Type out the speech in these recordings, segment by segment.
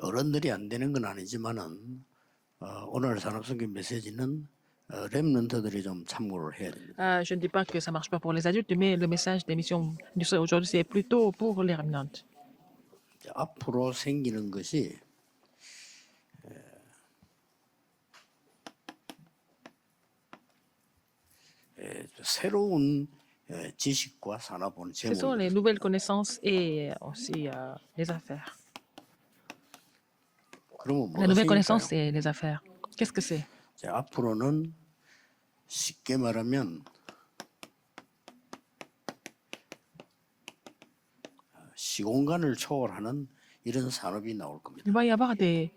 어른들이 안 되는 건 아니지만은 오늘 산업성경 메시지는 렘넌트들이 좀 참고를 해야 됩니다. Je ne dis pas que ça marche pas pour les adultes, mais le message des missions aujourd'hui, c'est plutôt pour les remnants. 이제 앞으로 생기는 것이 새로운 지식과 산업은 Ce sont les 제목입니다. nouvelles connaissances et aussi les affaires. 그러면 La nouvelle 무엇일까요? connaissance et les affaires. Qu'est-ce que c'est? 자, 앞으로는 쉽게 말하면 시공간을 초월하는 이런 산업이 나올 겁니다. Il va y avoir des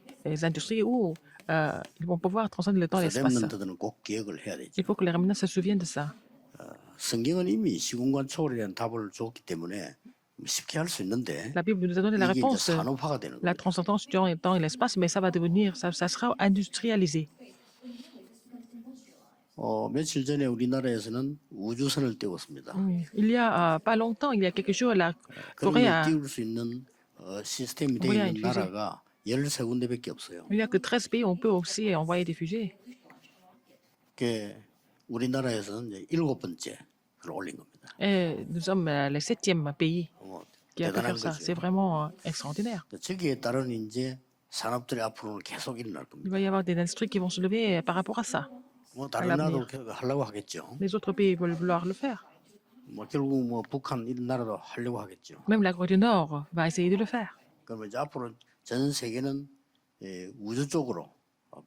industries où ils vont pouvoir transcender le temps et 그래서 l'espace. 렘넌트들은 꼭 기억을 해야 되죠. Il faut que les remnants se souviennent de ça. 성경은 이미 시공간 초월에 대한 답을 줬기 때문에 쉽게 할 수 있는데 La Bible nous a donné la 이게 이제 réponse, 산업화가 되는 la 거예요. transcendance du temps et l'espace, mais ça va devenir, ça sera industrialisé. 며칠 전에 우리나라에서는 우주선을 띄웠습니다. Il y a pas longtemps, il y a quelques jours, la 그런 Corée 걸 a, 띄울 수 있는 시스템이 되어 우리가 있는 인퓨전. 나라가 13군데밖에 없어요. il y a que 13 pays où on peut aussi envoyer des fusées. 그게 우리나라에서는 이제 7번째를 올린 겁니다. Et nous sommes le 7e pays qui a pu 대단한 faire ça. 거죠. C'est vraiment extraordinaire. 저기에 따른 이제 산업들이 앞으로는 계속 일어날 Il 겁니다. va y avoir des industries qui vont se lever par rapport à ça. 뭐 다른 나라도 하려고 하겠죠. Les autres pays veulent vouloir le faire. 뭐 결국 뭐 북한 이런 나라도 하려고 하겠죠. Même la Corée du Nord va essayer de le faire. 그러면 이제 앞으로 전 세계는 우주 쪽으로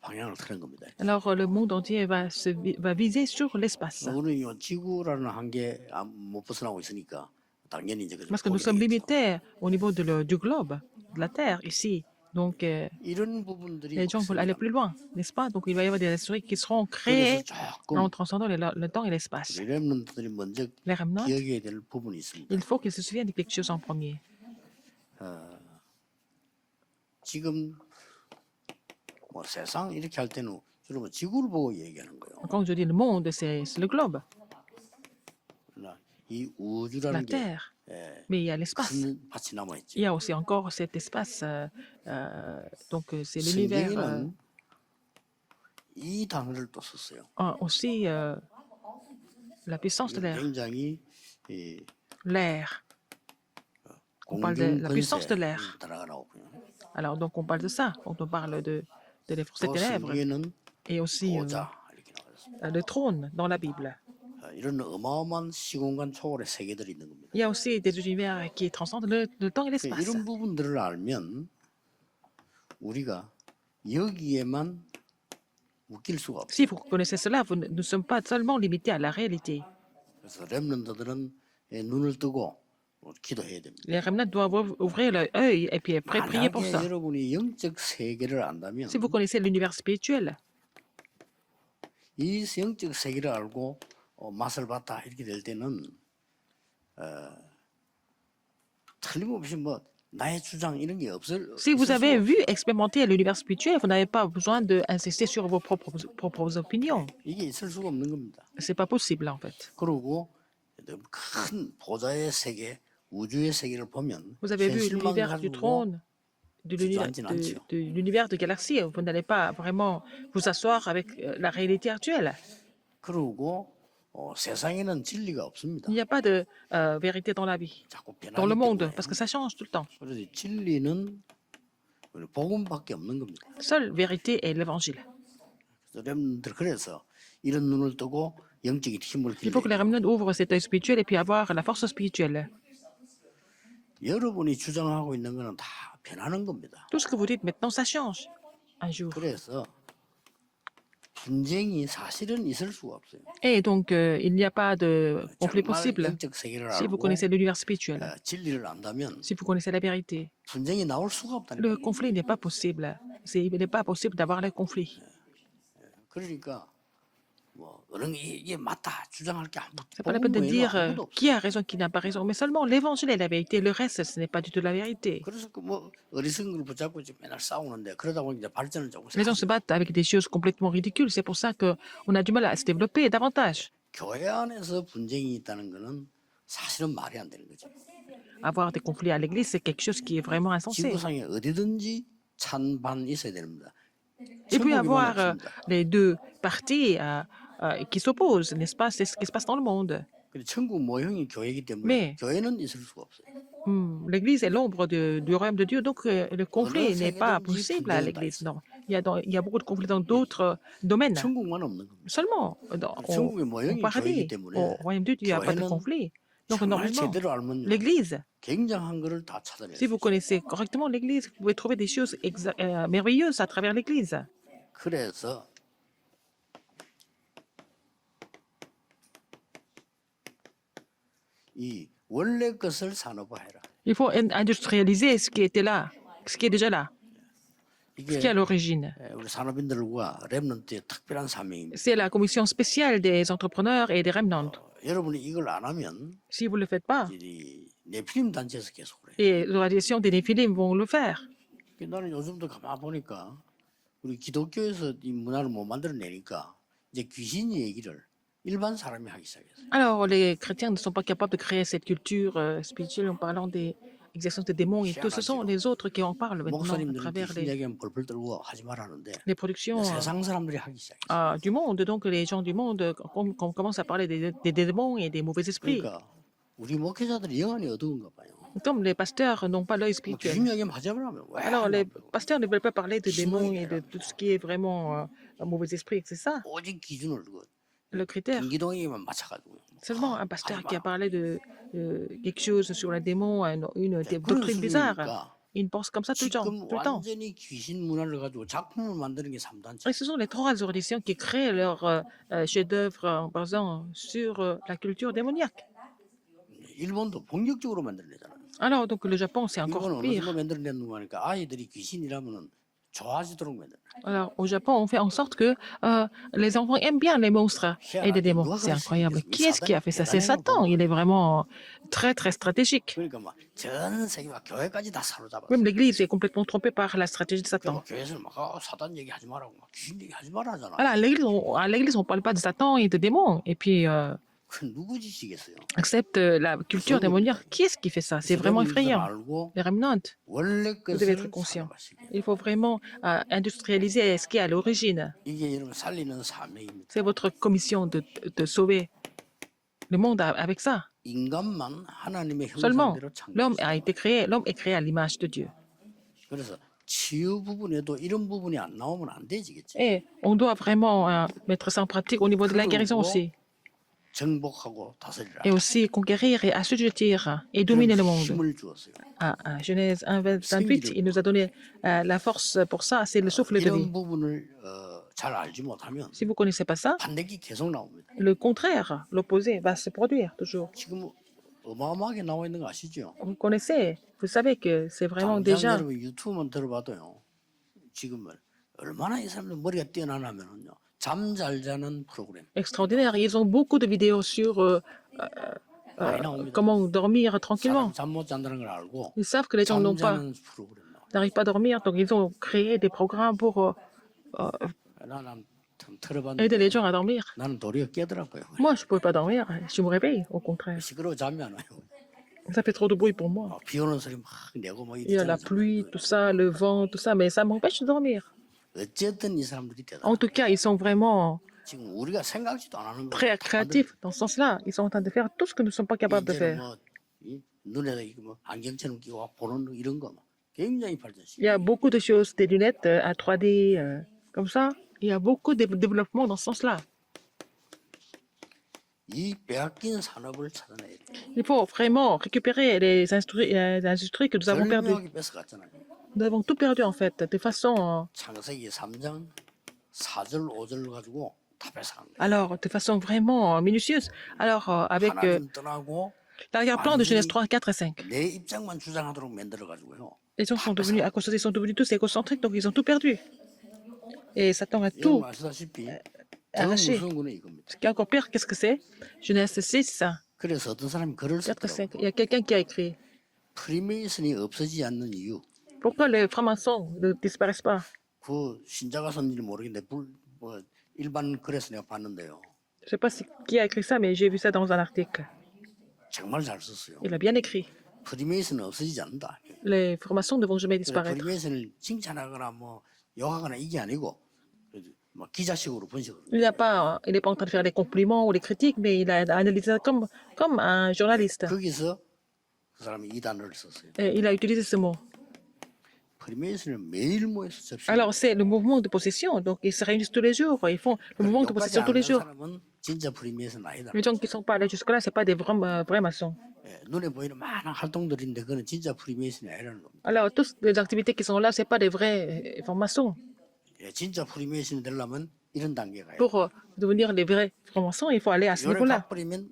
방향을 트는 겁니다. Alors le monde entier va viser sur l'espace. 우리 지구라는 한계 못 벗어나고 있으니까 당연히 이제 Parce que nous sommes limités au niveau du globe, de la Terre, ici. Donc, 이런 부분들이 les gens veulent aller plus loin, n'est-ce pas? Donc, il va y avoir des industries qui seront créées en transcendant le temps et l'espace. 우리 렘넌트들이 먼저 Les remnants, 기억해야 될 부분이 있습니다. il faut qu'ils se souviennent de quelque chose en premier. 지금 뭐 세상 이렇게 할 때는 주로 뭐 지구를 보고 얘기하는 거예요. Quand je dis le monde, c'est le globe, 그러나 이 la 우주라는 게 Terre. Mais il y a l'espace. 큰 밭이 남아 있죠. Il y a aussi encore cet espace. Donc, c'est l'univers. 성경에는 이 단어를 또 썼어요. Aussi, la puissance de l'air. 굉장히 L'air. On parle de la puissance de l'air. 단어가 나오고요. Alors, donc, on parle de ça. Quand on parle de les forces 또 ténèbres. 성경에는 Et aussi 보좌 이렇게 나와있습니다. le trône dans la Bible. 이런 어마어마한 시공간 초월의 세계들이 있는 겁니다. Il y a aussi des univers qui transcendent le temps et l'espace. 이런 부분들을 알면 우리가 여기에만 웃길 수가 없어요. Si vous connaissez cela, nous ne sommes pas seulement limités à la réalité. 그래서 렘넌트들은 눈을 뜨고 기도해야 됩니다. Les remnants doivent ouvrir l'œil et puis prier pour 만약에 ça. 여러분이 영적 세계를 안다면 Si vous connaissez l'univers spirituel, 이 영적 세계를 알고 맛을 봤다 이렇게 될 때는 틀림없이 뭐 나의 주장 이런 게 없을. si vous avez vu expérimenter l'univers spirituel, vous n'avez pas besoin d'insister sur vos propres opinions. 이게 있을 수가 없는 겁니다. C'est pas possible en fait. 그리고 큰 보좌의 세계, 우주의 세계를 보면 Vous avez vu 현실만 l'univers du 가지고 trône, de l'univers de galaxies. Vous n'allez pas vraiment vous asseoir avec la réalité actuelle. 그리고 세상에는 진리가 없습니다. Il n'y a pas de vérité dans la vie, 자꾸 dans le 변하기 monde, 때문에. parce que ça change tout le temps. 그래서 진리는 복음밖에 없는 겁니다. Seule vérité est l'évangile. 그래서 이런 눈을 뜨고 영적인 힘을 Il faut que les 길러야 remnants ouvrent cet œil spirituel et puis avoir la force spirituelle. 여러분이 주장하고 있는 거는 다 변하는 겁니다. Tout ce que vous dites maintenant, ça change un jour. 그래서 분쟁이 사실은 있을 수가 없어요. Et donc, il n'y a pas de conflit 정말 possible 영적 세계를 si vous 알고 connaissez l'univers spirituel, 진리를 안다면 si vous connaissez la vérité. 분쟁이 나올 수가 없다는 Le 거예요. conflit n'est pas possible. Il n'est pas possible d'avoir le conflit. 그러니까 뭐 어느 이게 맞다 주장할 게 아무것도 C'est pas la peine de dire 아무것도 없어요. qui a raison, qui n'a pas raison, mais seulement l'évangile est la vérité. Le reste, ce n'est pas du tout la vérité. 그래서 뭐 어리석은 걸 붙잡고 지금 맨날 싸우는데 그러다 보니 이제 발전을 조금 Les gens se battent avec des choses complètement ridicules. C'est pour ça qu'on a du mal à se développer davantage. 교회 안에서 분쟁이 있다는 거는 사실은 말이 안 되는 거죠. Avoir des conflits à l'église, c'est quelque chose qui est vraiment insensé. 지구상에 어디든지 찬반 있어야 됩니다. Il peut y 천국에만 avoir 없습니다. les deux parties qui s'opposent, n'est-ce pas? C'est ce qui se passe dans le monde. 근데 천국 모형이 교회이기 때문에 Mais 교회는 있을 수가 없어요. l'Église est l'ombre du royaume de Dieu, donc le conflit n'est pas 세계든지 possible à 분쟁은 다 l'Église. 있어요. Non, il y a beaucoup de conflits dans d'autres domaines. 천국만 없는 겁니다. Seulement 천국의 au 모형이 교회이기 paradis, 때문에 au royaume de Dieu, il n'y a pas de 교회는 conflit. Donc 정말 normalement, 제대로 알면요. l'Église, 굉장한 거를 다 찾아낼 si 수 vous 있어요. connaissez correctement l'Église, vous pouvez trouver des choses merveilleuses à travers l'Église. 그래서 이 원래 것을 산업화해라. Il faut industrialiser ce qui était là, ce qui est déjà là, ce qui est à 이게 l'origine. 우리 산업인들과 랩런트의 특별한 사명입니다. C'est la commission spéciale des entrepreneurs et des remnants. 여러분이 이걸 안 하면 Si vous ne le faites pas, 이 네필림 단체에서 계속 그래요. et la direction des Néphilim vont le faire. 나는 요즘도 가만 보니까 우리 기독교에서 이 문화를 못 만들어내니까 이제 귀신 얘기를 일반 사람이 하기 시작했어요. Alors, les chrétiens ne sont pas capables de créer cette culture spirituelle en parlant des existences des démons et tout. Ce sont les autres qui en parlent maintenant à 목사님들은 travers 귀신 얘기하면 벌벌 떨고 하지 말라는데 les productions 세상 사람들이 하기 시작했어요. du monde. Donc, les gens du monde, qu'on commence à parler des démons et des mauvais esprits. 그러니까 우리 목회자들이 영안이 어두운가 봐요. Comme les pasteurs n'ont pas l'œil 뭐 spirituel. 귀신 얘기하면 하지 말라면 왜 Alors, les 하냐고. pasteurs ne veulent pas parler de démons et de tout ce qui est vraiment un mauvais esprit. C'est ça, 오직 기준을 두고 le critère. 김기동에게만 맞춰가지고 Seulement un pasteur qui a parlé de quelque chose sur les démons, une 그런 doctrine bizarre. 수준이니까 Il pense comme ça tout le temps. 지금 Tout le temps. 완전히 귀신 문화를 가지고 작품을 만드는 게 3단체. Et ce sont les trois auditions qui créent leur chef-d'œuvre en basant sur la culture démoniaque. 일본도 본격적으로 만들어내잖아요. Alors, donc le Japon, c'est encore 일본은 어느 pire. 정도 만들어내는 거니까 아이들이 귀신이라면은 좋아지도록 만들어. Alors, au Japon, on fait en sorte que les enfants aiment bien les monstres et les démons. C'est incroyable. Qui est-ce qui a fait ça? C'est Satan. Il est vraiment très, très stratégique. 그러니까 막전 세계와 교회까지 다 사로잡았어. Même l'Église est complètement trompée par la stratégie de Satan. 교회에서는 막 사단 얘기하지 말라고 막 귀신 얘기하지 말라 하잖아. Voilà, à l'Église, on ne parle pas de Satan et de démons. Et puis, 그 누구 짓이겠어요? accepte la culture démoniaque. Qui est-ce qui fait ça? C'est vraiment effrayant. 알고 Les remnants, 원래 vous devez être 것을 conscient. 산업화시켜요. Il faut vraiment industrialiser ce qui est à l'origine. 이게 여러분 살리는 사명입니다. C'est votre commission de sauver le monde avec ça. 인간만 하나님의 Seulement, 형상대로 l'homme 창조했어요. a été créé, l'homme est créé à l'image de Dieu. 그래서 치유 부분에도 이런 부분이 안 나오면 안 되지겠지. Et on doit vraiment mettre ça en pratique au niveau de la guérison aussi. 정복하고 다스리라. Et aussi conquérir et assujettir et dominer le monde. 힘을 주었어요. À Genèse 1, 28, il nous a donné la force pour ça, c'est le souffle de vie. 이런 부분을 잘 알지 못하면 Si vous ne connaissez pas ça, 반대기 계속 나옵니다. le contraire, l'opposé, va se produire toujours. 지금 어마어마하게 나와 있는 거 아시죠? Vous connaissez, vous savez que c'est vraiment 당장 déjà 여러분 유튜브만 들어봐도요. 지금 얼마나 이 사람들 머리가 뛰어나냐면요. 잠 잘 자는 프로그램 extraordinaire. Ils ont beaucoup de vidéos sur 많이 나옵니다. comment dormir tranquillement. 잠 못 잔다는 걸 알고 Ils savent que les gens 잠자는 프로그램 나와. n'arrivent pas à dormir, donc ils ont créé des programmes pour 나는 좀 들어봤는데 aider les gens à dormir. 나는 도리어 깨더라고요. Moi, je ne pouvais pas dormir, je me réveille, au contraire. 시끄러워 잠이 안 와요. Ça fait trop de bruit pour moi. 비 오는 소리 막 내고 막 Il y a la 이러잖아요. pluie, tout ça, le vent, tout ça, mais ça m'empêche de dormir. 어쨌든 이 사람들이 대단. En tout cas, ils sont vraiment 지금 우리가 생각지도 안 하는 거. très créatifs dans ce sens-là. Ils sont en train de faire tout ce que nous ne sommes pas capables de faire. 뭐 눈에다 이거 뭐 안경처럼 끼고 보는 이런 거 막 굉장히 발전시. Il y a beaucoup de choses, des lunettes à 3D, comme ça. Il y a beaucoup de développement dans ce sens-là. 이 빼앗긴 산업을 찾아내야 돼. Il faut vraiment récupérer les industries que nous avons perdues. 절묘하게 뺏어갔잖아요. Nous avons tout perdu en fait, de façon, 창세기 3장 4절 5절 가지고 다 뺏어간 거예요. alors, de façon vraiment minutieuse. Alors, avec 하나님 떠나고 l'arrière-plan de Genèse 3, 4 et 5. 내 입장만 주장하도록 만들어 가지고요. Les gens sont devenus, à cause de ça, ils sont devenus tous égocentriques, donc ils ont tout perdu. Et Satan a 여러분 tout 아시다시피 더 arraché. 무서운 거는 이겁니다. Ce qui est encore pire, qu'est-ce que c'est? Genèse 6, 그래서 어떤 사람이 글을 4 et 썼더라고요. 5. Il y a quelqu'un qui a écrit 프리메이슨이 없어지지 않는 이유. pourquoi les francs-maçons ne disparaissent pas? 그 신자가 썼는지 모르겠는데 뭐 일반 글에서 내가 봤는데요. Je ne sais pas qui a écrit ça, mais j'ai vu ça dans un article. 정말 잘 썼어요. Il a bien écrit. 프리메이슨은 없어지지 않는다. Les formations ne vont jamais 그래, disparaître. 프리메이슨을 칭찬하거나 뭐 욕하거나 이게 아니고 뭐 기자식으로 분석을. Il n'est pas en train de faire des compliments ou des critiques, mais il a analysé ça comme un journaliste. 거기서 그 사람이 이 단어를 썼어요. Et il a utilisé ce mot. 프리메이슨을 매일 모여서 접시. Alors, c'est le mouvement de possession. Donc, ils se réunissent tous les jours. Ils font le mouvement de possession tous les jours. 사람은 진짜 프리메이슨 아니다. Les gens qui ne sont pas allés jusque-là, ce pas des vrais maçons. 예, 눈에 보이는 많은 활동들인데 그는 진짜 프리메이슨이 아니라는 겁니다. Alors, toutes les activités qui sont là, ce pas des vrais francs-maçons. 예, 진짜 프리메이슨이 되려면 이런 단계가. Pour devenir les vrais francs-maçons, il faut aller à ce 요래 niveau-là. 가버리면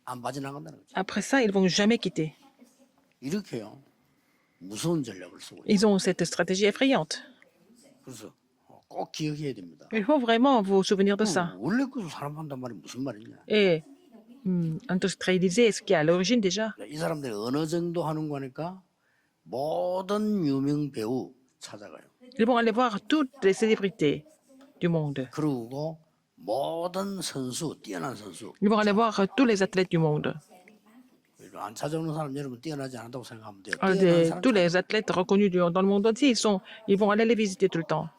안 빠져나간다는 거죠. Après ça, ils ne vont jamais quitter. 이렇게요. 무서운 전략을 쓰고 있어요. Ils ont cette stratégie effrayante. 그래서 꼭 기억해야 됩니다. Il faut vraiment vous souvenir de ça. 원래 그 사람 한단 말이 무슨 말이냐. Et industrialiser ce qui est à l'origine déjà. 이 사람들이 어느 정도 하는 거니까 모든 유명 배우 찾아가요. Ils vont aller voir toutes les célébrités du monde. 그리고 모든 선수, 뛰어난 선수. Ils vont aller voir tous les athlètes du monde. 안 찾아오는 사람 여러분 뛰어나지 않다고 생각하면 돼요. Tous les athlètes reconnus dans le monde entier, ils vont aller les visiter tout le temps.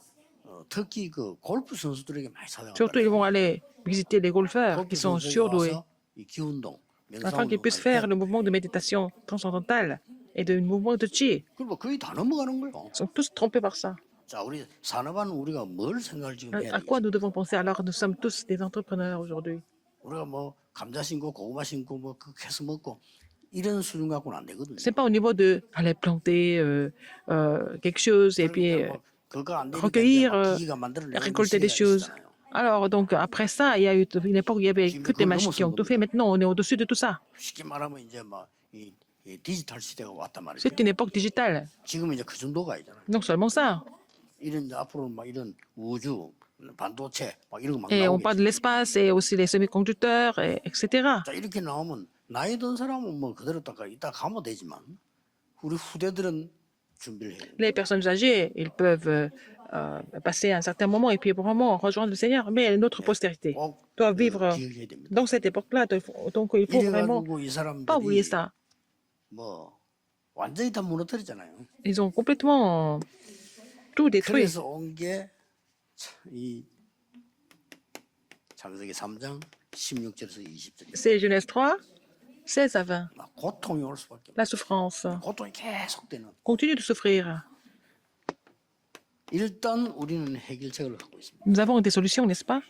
특히 그 골프 선수들에게 많이 찾아가요. Surtout, ils vont aller visiter les golfeurs qui sont surdoués, 이 기운동, afin qu'ils puissent faire le mouvement de méditation transcendantale et le mouvement de chi. 그리고 거의 다 넘어가는 거예요. Ils sont tous trompés par ça. 자, 우리 산업은 우리가 뭘 생각을 지금 해야 À 되겠어요? quoi nous devons penser alors? Nous sommes tous des entrepreneurs aujourd'hui. 우리가 뭐 감자 심고 고구마 심고 뭐 그 해서 먹고 이런 수준 갖고는 안 되거든요. C'est pas au niveau de aller planter quelque chose et puis 그러니까 뭐 그거 안 되니까 recueillir, 이제 막 기계가 만들어내는 récolter des 시대가 choses. 있잖아요. Alors, donc, après ça, il y a eu une époque où il y avait que des machines qui ont tout fait. Maintenant, on est au-dessus de tout ça. 쉽게 말하면 이제 막이 디지털 시대가 왔단 말이죠. C'est une époque digitale. 지금 이제 그 정도가 아니잖아요. Donc, seulement ça. 이런 이제 앞으로 막 이런 우주, 반도체 막 이런 거막 Et on parle 나오겠죠. de l'espace et aussi les semi-conducteurs, etc. 자, 이렇게 나오면 나이 든 사람은 뭐 그대로 이따 가면 되지만 우리 후대들은 준비를 해야 돼요. Les personnes âgées, ils peuvent passer un certain moment et puis vraiment rejoindre le Seigneur. Mais notre postérité 꼭 doit vivre 기억해야 됩니다. dans cette époque-là. Donc, il faut vraiment 이래가지고 이 pas oublier 사람들이 ça. 뭐 완전히 다 무너뜨렸잖아요. Ils ont complètement tout détruit. 그래서 온 게 이 창세기 3장 16절에서 20절. C'est Genèse 3, 16 à 20. 고통이 올 수밖에 없어요. La souffrance 고통이 계속되는. continue de souffrir. 일단 우리는 해결책을 갖고 있습니다. Nous avons des solutions, n'est-ce pas?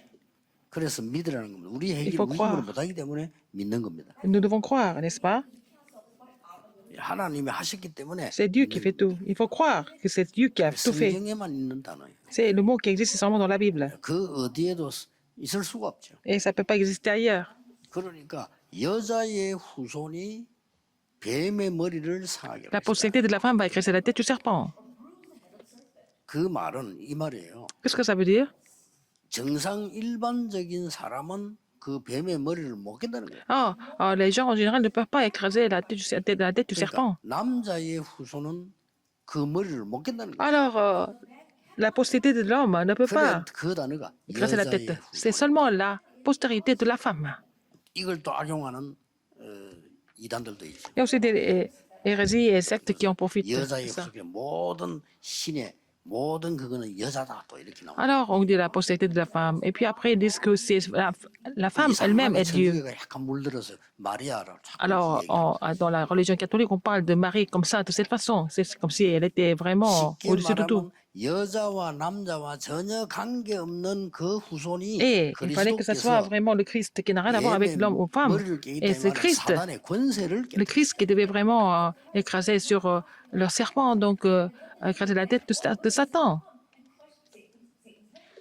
그래서 믿으라는 겁니다. 우리 해결을 faut 우리 croire. 힘으로 못하기 때문에 믿는 겁니다. Nous devons croire, n'est-ce pas? 하나님이 하셨기 때문에 C'est Dieu qui fait tout. Il faut croire que c'est Dieu qui a tout fait. 성경에만 있는 단어예요. C'est le mot qui existe seulement dans la Bible. 그 어디에도 있을 수가 없죠. Et ça ne peut pas exister ailleurs. 그러니까 여자의 후손이 뱀의 머리를 상하게 La 하겠다. postérité de la femme va écraser la tête du serpent. 그 말은 이 말이에요. Qu'est-ce que ça veut dire? 정상 일반적인 사람은 그 뱀의 머리를 못 깬다는 거예요. Les gens en général ne peuvent pas écraser la tête du serpent. 그러니까 남자의 후손은 그 머리를 못 깬다는 거예요. Alors, la postérité de l'homme ne peut 그래 pas 그 단어가 écraser la 여자의 tête. 후손. C'est seulement la postérité de la femme. 이걸 또 악용하는 이단들도 있죠. Il y a aussi des hérésies et sectes qui en profitent. de 여자의 ça. 후손 모든 신의 모든 그거는 여자다 또 이렇게 나와요. Alors, on dit la postérité de la femme. Et puis après, ils disent que c'est la femme elle-même est Dieu. 천주교가 약간 물들어서 마리아를 자꾸 Alors, 얘기하죠. dans la religion catholique, on parle de Marie comme ça, de cette façon. C'est comme si elle était vraiment 쉽게 au-dessus de tout. 말하면 여자와 남자와 전혀 관계 없는 그 후손이 Et il fallait que ça soit 그리스도께서 vraiment le Christ qui n'a rien à voir avec l'homme ou femme. 머리를 깨기 Et c'est 때문에 Christ, 사단의 권세를 le 깨. Christ qui devait vraiment écraser sur leur serpent, donc écraser la tête de Satan.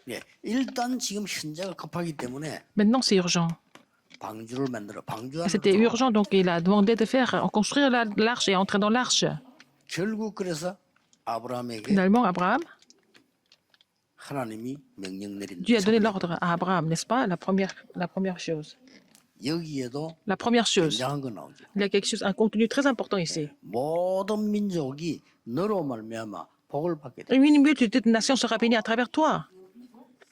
예, 일단 지금 현재가 급하기 때문에 Maintenant, c'est urgent. 방주를 만들어 방주 안으로 C'était 들어가. urgent, donc il a demandé de construire l'arche et entrer dans l'arche. 결국 그래서 아브라함에게 Finalement, Abraham, 하나님이 명령 내린 Dieu a donné 첫 번째. l'ordre à Abraham, n'est-ce pas? La première chose. 여기에도 La première chose. 굉장한 거 나오죠. Il y a quelque chose, un contenu très important ici. 모든 민족이 너로 말미암아 복을 받게 돼. Une multitude de nations sera bénie à travers toi.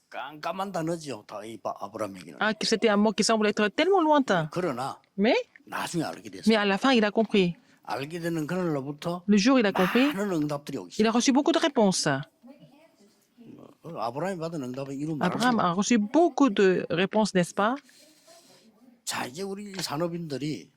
깜깜한 단어죠. 다 이 아브라함에게는. C'était un mot qui semble être tellement lointain. 그러나 Mais 나중에 알게 됐어요. à la fin, il a compris. 알게 되는 그날로부터 Le jour où il a compris, 많은 응답들이 오기 il 시작. a reçu beaucoup de réponses. 아브라함이 받은 응답은 이루 말할 수 Abraham 없어요. a reçu beaucoup de réponses, n'est-ce pas? 자, 이제 우리 산업인들이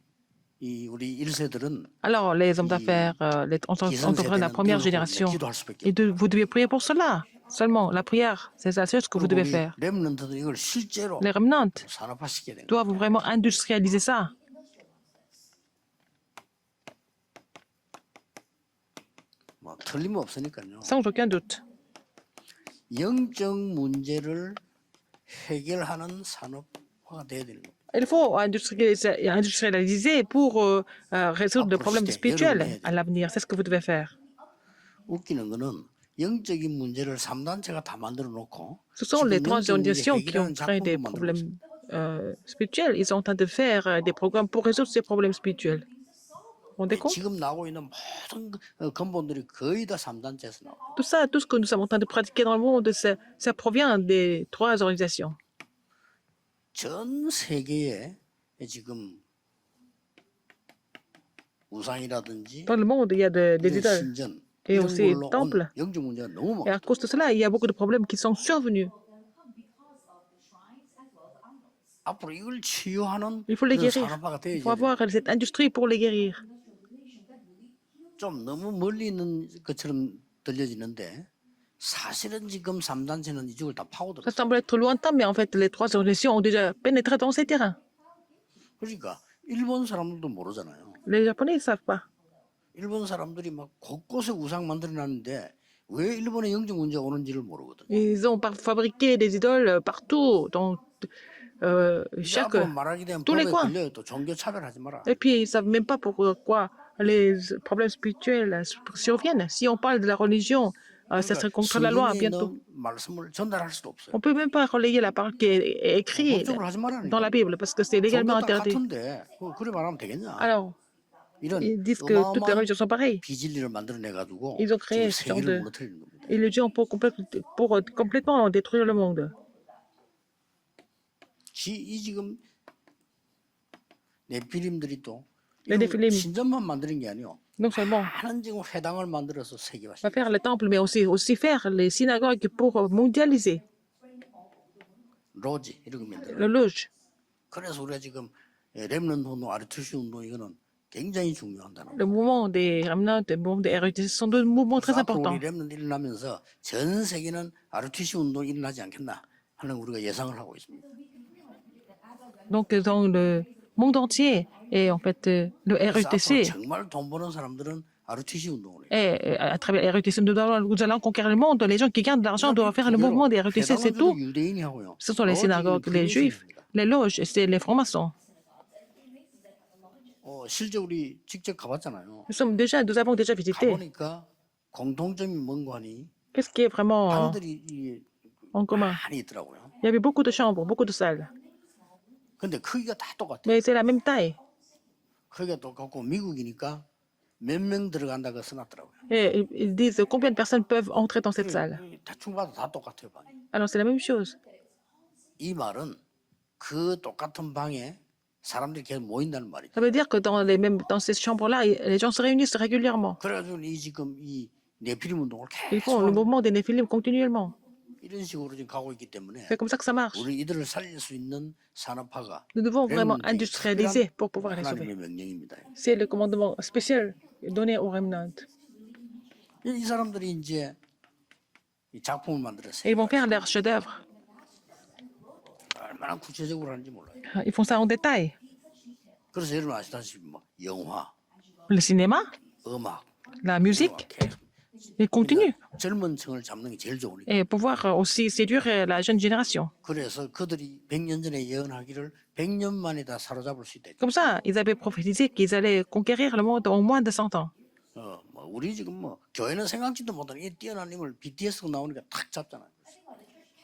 이 우리 1세들은 Alors, les hommes d'affaires, les entrepreneurs de la première génération, 기도할 수밖에 et 없어요. vous devez prier pour cela. Seulement, la prière, c'est la chose que vous 그리고 devez 우리 faire. 렘넌트들 이걸 실제로 Les remnants 산업화시켜야 되는 거예요. doivent vraiment industrialiser ça. 뭐 틀림없으니까요. Sans aucun doute. 영적 문제를 해결하는 산업화가 돼야 되는 거예요. Il faut industrialiser pour résoudre les problèmes spirituels à l'avenir. C'est ce que vous devez faire. 웃기는 거는 영적인 문제를 3단체가 다 만들어 놓고 Ce sont les 지금 trois 영적 문제 organisations qui ont 해결하는 créé des 작품을 만들고 있어요. problèmes spirituels. Ils sont en train de faire des programmes pour résoudre ces problèmes spirituels. Vous vous rendez compte? 지금 나오고 있는 모든 근본들이 거의 다 3단체에서 나와요. Tout ça, tout ce que nous sommes en train de pratiquer dans le monde, ça provient des trois organisations. 전 세계에 지금 우상이라든지 Dans le monde, il y a des 이런 idoles 신전 et 이런 aussi 걸로 온 temples. 영적 문제가 너무 Et 많아요. à cause de cela, il y a beaucoup de problèmes qui sont survenus. 앞으로 이걸 치유하는 Il faut les 그런 guérir. 산업화가 Il 돼야지. faut avoir cette industrie pour les guérir. 좀 너무 멀리 있는 것처럼 들려지는데 사실은 지금 3단체는 이쪽을 다 Ça 파고들었어요. semble être lointain, mais en fait, les trois organisations ont déjà pénétré dans ces terrains. 그러니까 일본 사람들도 모르잖아요. Les Japonais ne savent pas. 일본 사람들이 막 곳곳에 우상 만들어놨는데 왜 일본에 영적 문제가 오는지를 모르거든요. Ils ont fabriqué des idoles partout, dans 이제 chaque... 앞으로 말하게 되면 tous les 법에 coins. 걸려요. 또 종교 차별하지 마라. Et puis, ils ne savent même pas pourquoi les problèmes spirituels surviennent. Si on parle de la religion, ça serait contre la loi 성경에 bientôt. 있는 말씀을 전달할 수도 없어요. On ne peut même pas relayer la parole qui est écrite 법적으로 하지 말라니까. dans la Bible parce que c'est légalement 종교 다 interdit. 같은데 그래 말하면 되겠냐? Alors, 이런 ils disent que toutes les 어마어마한 religions sont pareilles. 비진리를 만들어내 가지고 Ils ont créé 지금 ce genre 세계를 de 무너뜨리는 겁니다. illusions pour complètement détruire le monde. 이 지금 네피림들이 또 Les Néphilim. 신전만 만드는 게 아니요. Non seulement 많은 지금 회당을 만들어서 세계화. va faire les temples, mais aussi faire les synagogues pour mondialiser 로지 이런 거 만들어. le loge. 그래서 우리가 지금 렘넌트 운동, 아르투시 운동 이거는 굉장히 중요한다는 거예요. Le mouvement des remnants, le mouvement des RUTC sont deux mouvements très 앞으로 importants. 우리 렘넌트 일어나면서 전 세계는 아르투시 운동이 일어나지 않겠나 하는 우리가 예상을 하고 있습니다. Donc, dans le monde entier, et en fait, le 그래서 앞으로 RUTC, 정말 돈 버는 사람들은 아르투시 운동을 해요. et à travers les RUTC, nous allons conquérir le monde. Les gens qui gagnent de l'argent doivent faire le mouvement des RUTC, c'est tout. 유대인이 하고요. Ce sont les synagogues, les juifs, les loges, et c'est les francs-maçons. 실제 우리 직접 가봤잖아요. Nous avons déjà visité. 가보니까 공통점이 뭔가 하니 Qu'est-ce qui est vraiment 방들이 en commun? 많이 있더라고요. Il y avait beaucoup de chambres, beaucoup de salles. 근데 크기가 다 똑같아요. Mais c'est la même taille. 크기가 똑같고 미국이니까 몇 명 들어간다고 써놨더라고요. Et ils disent combien de personnes peuvent entrer dans cette salle. 대충 봐도 다 똑같아요. 방이. Alors c'est la même chose. 이 말은 그 똑같은 방에 사람들이 계속 모인다는 말이죠. Ça veut dire que dans ces chambres-là, les gens se réunissent régulièrement. 그래가지고 지금 이 네피림 운동을 Ils font le 계속 mouvement des Néphilim continuellement. 이런 식으로 지금 가고 있기 때문에 C'est comme ça que ça marche. 우리 이들을 살릴 수 있는 산업화가 Nous devons vraiment 렘넌트에게 industrialiser pour pouvoir les 하나님의 sauver. 명령입니다. C'est le commandement spécial donné aux remnants. 이 사람들이 이제 이 작품을 만들었어요. Et ils vont faire leur chef-d'œuvre. 얼마나 구체적으로 하는지 몰라요. Ils font ça en détail. 그래서 여러분 아시다시피 뭐 영화, Le cinéma, 음악, la musique, 계속 ils continuent. 젊은 층을 잡는 게 제일 좋으니까. Et pouvoir aussi séduire la jeune génération. 그래서 그들이 100년 전에 예언하기를 100년 만에 다 사로잡을 수 있다. Comme ça, ils avaient prophétisé qu'ils allaient conquérir le monde en moins de 100 ans. 뭐 우리 지금 뭐 교회는 생각지도 못한 이 뛰어난 힘을 BTS가 나오니까 탁 잡잖아요.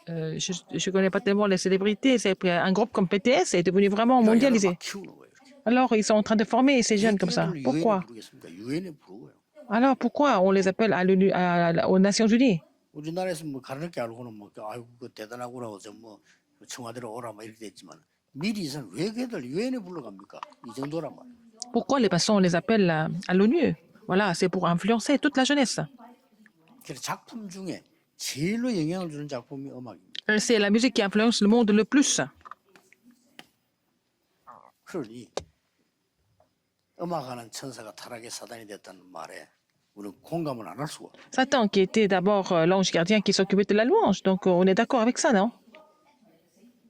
Je ne connais pas tellement les célébrités. Un groupe comme PTS est devenu vraiment mondialisé. 막 키우는 거예요. 이렇게. Alors, ils sont en train de former ces jeunes comme ça. 유엔을 Pourquoi? 부르겠습니까? 유엔에 부르고요. Alors, pourquoi on les appelle aux Nations Unies? 우리나라에서 뭐 가르쳐 알고는 뭐 아이고 그 대단하구나 어서 뭐 청와대로 오라 막 이렇게 됐지만 미리 이선 왜 걔들 유엔에 불러갑니까? 이 정도란 말이에요. Pourquoi les maçons, on les appelle à l'ONU? Voilà, c'est pour influencer toute la jeunesse. 그래서 작품 중에 제일로 영향을 주는 작품이 음악입니다. C'est la musique qui influence le monde le plus. 그러니 음악하는 천사가 타락의 사단이 됐다는 말에 우리는 공감을 안 할 수가 없어요. Satan, qui était d'abord l'ange gardien qui s'occupait de la louange. Donc, on est d'accord avec ça, non?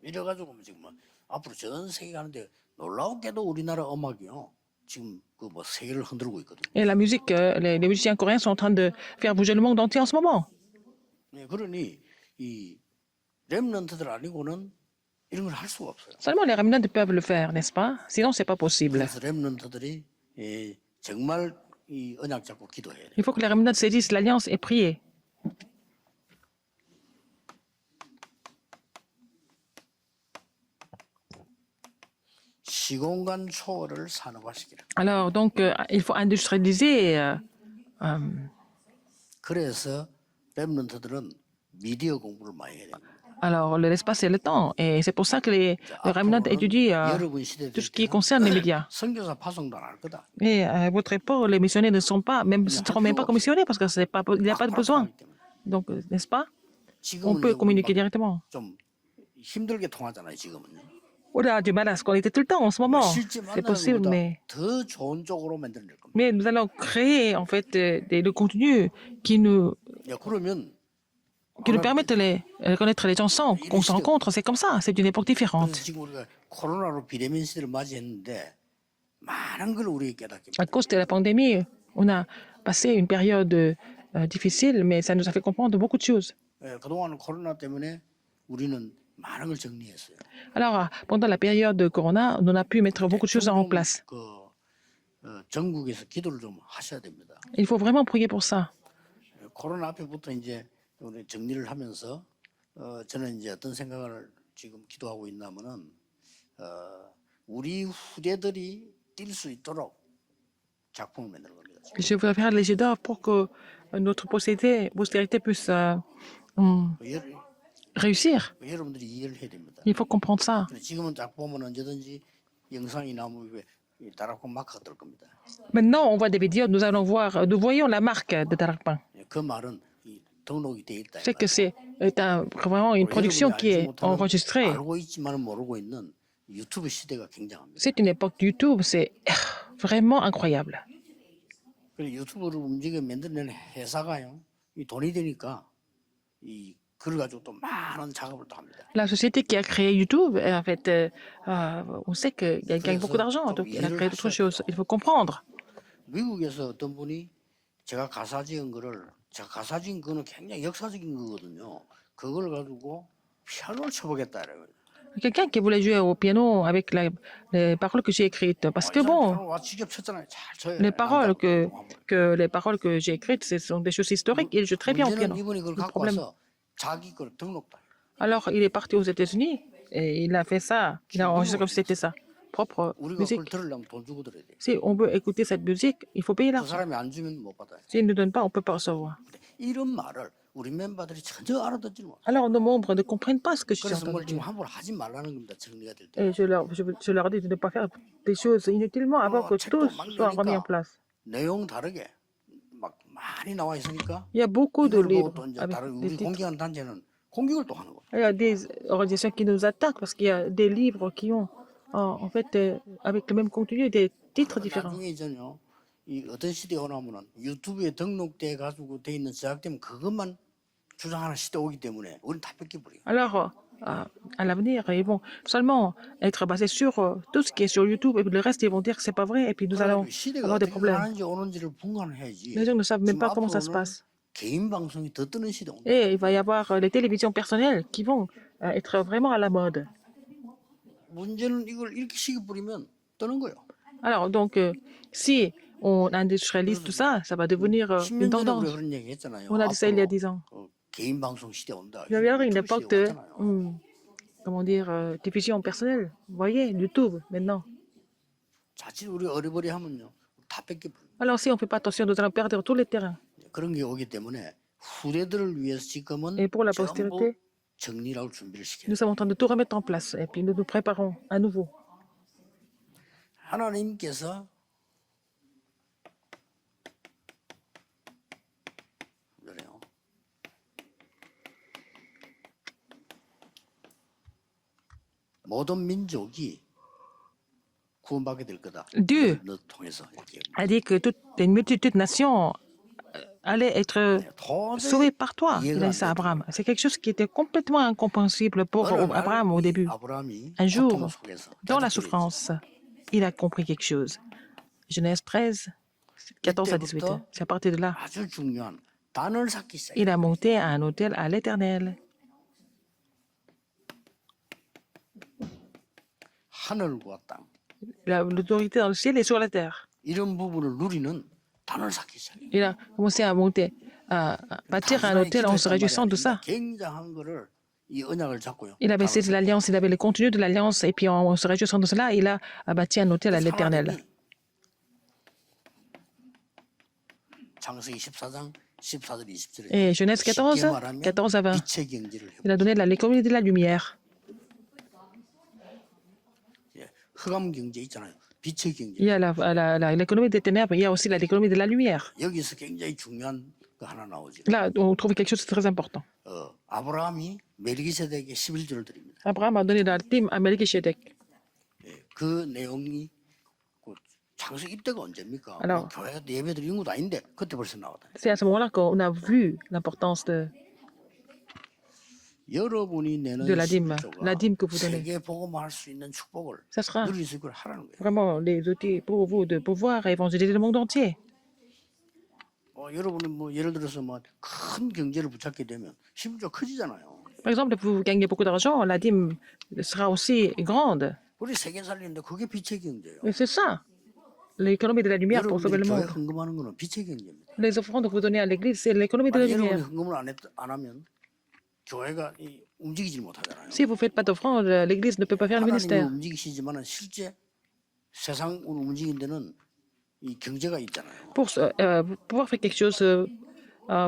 이래가지고 지금 뭐 앞으로 전 세계 가는데 놀라웠게도 우리나라 음악이요 지금 그 뭐 세계를 흔들고 있거든요. Et la musique, les musiciens coréens sont en train de faire bouger le monde entier en ce moment. 네, 그러니 이 렘넌트들 아니고는 이런 걸 할 수가 없어요. Seulement les remnants peuvent le faire, n'est-ce pas? Sinon, c'est pas possible. 그래서 렘넌트들이 정말 이 언약 잡고 기도해야 돼요. Il faut que les remnants saisissent l'alliance et prient. 시공간 초월을 산업화시키라. Alors, donc, il faut industrialiser. 그래서 렘넌트들은 미디어 공부를 많이 해야 됩니다. Alors, l'espace et le temps. Et c'est pour ça que les remnants étudient 여러분 시대 tout ce qui concerne les médias. 선교사 파송도 안 할 거다. Et à votre époque, les missionnaires ne sont pas, même, ne seront même pas commissionnés parce qu'il n'y a pas de besoin. Donc, n'est-ce pas? On peut communiquer directement. 좀 힘들게 통하잖아요, 지금은. On a du mal à se connecter tout le temps en ce moment. 실제 C'est possible, 만나는 것보다 더 좋은 쪽으로 만들어낼 겁니다. mais nous allons créer en fait le contenu qui nous 야, 그러면 permettent de connaître les gens sans qu'on se rencontre. C'est comme ça, c'est d'une époque 그래서 différente. 지금 우리가 코로나로 비대면 시대를 맞이했는데 많은 걸 우리가 깨닫게 À cause de la pandémie, on a passé une période difficile, mais ça nous a fait comprendre beaucoup de choses. 그동안 코로나 때문에 우리는 많은 걸 정리했어요. Alors, pendant la période de Corona, on a pu mettre beaucoup de choses en place. 그 전국에서 기도를 좀 하셔야 됩니다. Il faut vraiment prier pour ça. 코로나 앞에부터 이제 우리 정리를 하면서 저는 이제 어떤 생각을 지금 기도하고 있냐면은 우리 후대들이 뛸 수 있도록 작품을 만드는 겁니다. Je veux faire les d'œuvre pour que notre postérité puisse réussir. 여러분들이 이해를 해야 됩니다. Il faut comprendre ça. 지금은 딱 보면 언제든지 영상이 나오면 다락방 마크가 뜰 겁니다. Maintenant, on voit des vidéos, nous voyons la marque de Tarakpan. 그 말은 등록이 돼 있다. C'est que c'est vraiment une production qui est enregistrée. 알고 있지만은 모르고 있는 유튜브 시대가 굉장합니다. C'est une époque YouTube, c'est vraiment incroyable. 그리고 유튜브를 움직여 만들어낸 회사가요, 이 돈이 되니까 이 그걸 가지고 또 많은 작업을 또 합니다. La société qui a créé YouTube, en fait, on sait qu'elle gagne beaucoup d'argent, donc elle a créé d'autres choses. Il faut comprendre. 미국에서 어떤 분이 제가 가사 지은 거는 굉장히 역사적인 거거든요. 그걸 가지고 피아노를 쳐보겠다 이래요. Quelqu'un qui voulait jouer au piano avec les paroles que j'ai écrites. Parce que bon, 와 직접 쳤잖아요. 잘 쳐요. les paroles que j'ai écrites, ce sont des choses historiques. Il joue très bien au piano. 문제는 이분이 그걸 Le 갖고 problème. 와서 자기 걸 등록다. Alors, il est parti aux États-Unis et il a fait ça. Il a enregistré comme si c'était sa propre 우리가 그걸 musique. 들으려면 돈 주고 들어야 돼. Si on veut écouter cette musique, il faut payer 그 l'argent. 사람이 안 주면 못 받아요. S'il ne donne pas, on ne peut pas recevoir. 근데 이런 말을 우리 멤버들이 전혀 알아듣지를 못해요. Alors, nos membres ne comprennent pas ce que je suis en 그래서 train de 뭘 지금 dire. 함부로 하지 말라는 겁니다. 정리가 될 때. Et je leur dis de ne pas faire des choses inutilement avant que tout soit remis en place. 내용 다르게 막 많이 나와 있으니까 Il y a beaucoup de 이걸 보고 livres 또 이제 avec 다른 des 우리 titres. 공격하는 단체는 공격을 또 하는 거예요. Il y a des organisations qui nous attaquent parce qu'il y a des livres qui ont, en fait, avec le même contenu, des titres différents. 나중에 이제요, 이 어떤 시대에 오냐면은 유튜브에 등록돼 가지고 돼 있는 제작되면 그것만 주장하는 시대 오기 때문에 우리는 다 뺏겨버려요. Alors, à l'avenir, ils vont seulement être basés sur tout ce qui est sur YouTube et le reste, ils vont dire que c'est pas vrai et puis nous allons 그래가지고 시대가 avoir des 어떻게 problèmes. 가는지 오는지를 분간해야지. Les gens ne savent même 지금 pas comment ça se 앞으로는 passe. 개인 방송이 더 뜨는 시대 온다. Et il va y avoir les télévisions personnelles qui vont être vraiment à la mode. 문제는 이걸 이렇게 시기 뿌리면 뜨는 거예요. Alors, donc, si on industrialise tout ça, ça va devenir une 10년 전에 우리 tendance. 그런 얘기 했잖아요. On a dit ça il y a 앞으로 10 ans. 개인 방송 시대 온다. Il va y avoir une 유튜브 époque 시대 de, 왔잖아요. comment dire, diffusion personnelle. Vous voyez, YouTube, maintenant. 자칫 우리 어리버리하면요 다 뺏겨버려요. Alors, si on ne fait pas attention, nous allons perdre tous les terrains. 그런 게 오기 때문에 후대들을 위해서 지금은 Et pour la 전부 postérité, 정리를 하고 준비를 시켜요. nous sommes en train de tout remettre en place. Et puis, nous nous préparons à nouveau. 하나님께서 모든 민족이 구원받게 될 거다. Dieu 너 통해서 이렇게 a dit que toute une multitude de nations allait être sauvée 도저히 par toi. Il a 이해가 dit ça à 안 Abraham. 되더라고요. C'est quelque chose qui était complètement incompréhensible pour 어느 Abraham au 날이 début. 아브라함이 Un 고통 jour, 속에서 dans la 깨닫게 되지. souffrance, il a compris quelque chose. Genèse 13, 14 à 18. 이때부터 C'est à partir de là. 아주 중요한 단을 쌓기 시작해요. Il a monté à un hôtel à l'Éternel. 하늘과 땅 L'autorité dans le ciel et sur la terre. 이런 부분을 누리는 단을 쌓기 시작해요. Il a commencé à monter, à bâtir un 단순하게 hôtel en se 기도했단 réjouissant 말이 de ça. 아닙니다. 굉장한 거를 이 언약을 잡고요. Il avait saisi l'alliance, il avait le contenu de l'alliance, et puis en se réjouissant de cela, il a bâti un hôtel à l'Éternel. 하나님이 창세기 14장 14절 20절에 Et Genèse 14, 14 à 20, 빛의 경지를 il a donné l'économie de la lumière. 흑암 경제 있잖아요. 빛의 경제. Il y a l'économie des ténèbres, il y a aussi l'économie de la lumière. 여기서 굉장히 중요한 거 하나 나오죠. Là, on trouve quelque chose de très important. 아브라함이 멜기세덱에게 11조를 드립니다. Abraham a donné la dîme à Melchisedec. 그 내용이 그 창세기 이때가 언제입니까? Alors, 교회가 예배 드리는 것도 아닌데 그때 벌써 나왔다. C'est à ce moment-là qu'on a vu l'importance 여러분이 내는 de la dîme que vous donnez. 세계 복음할 수 있는 축복을 Ça sera 누릴 수 있고 하라는 거예요. vraiment les outils pour vous de pouvoir évangéliser le monde entier. 여러분이 뭐 예를 들어서 뭐 큰 경제를 붙잡게 되면 11조 커지잖아요. Par exemple, vous gagnez beaucoup d'argent, la dîme sera aussi grande. 우리 세계 살리는데 그게 빛의 경제예요. Et c'est ça, l'économie de la lumière pour sauver 여러분들이 le 교회 monde. 헌금하는 거는 빛의 경제입니다. Les offrandes que vous donnez à l'église, c'est l'économie de la 만약 여러분이 lumière. 헌금을 안 하면 교회가 움직이질 못하잖아요. Si vous ne faites pas d'offrande, l'église ne peut pas faire le 하나님이 ministère. 움직이시지만 실제 세상을 움직이는 데는 이 경제가 있잖아요. Pour pouvoir faire quelque chose,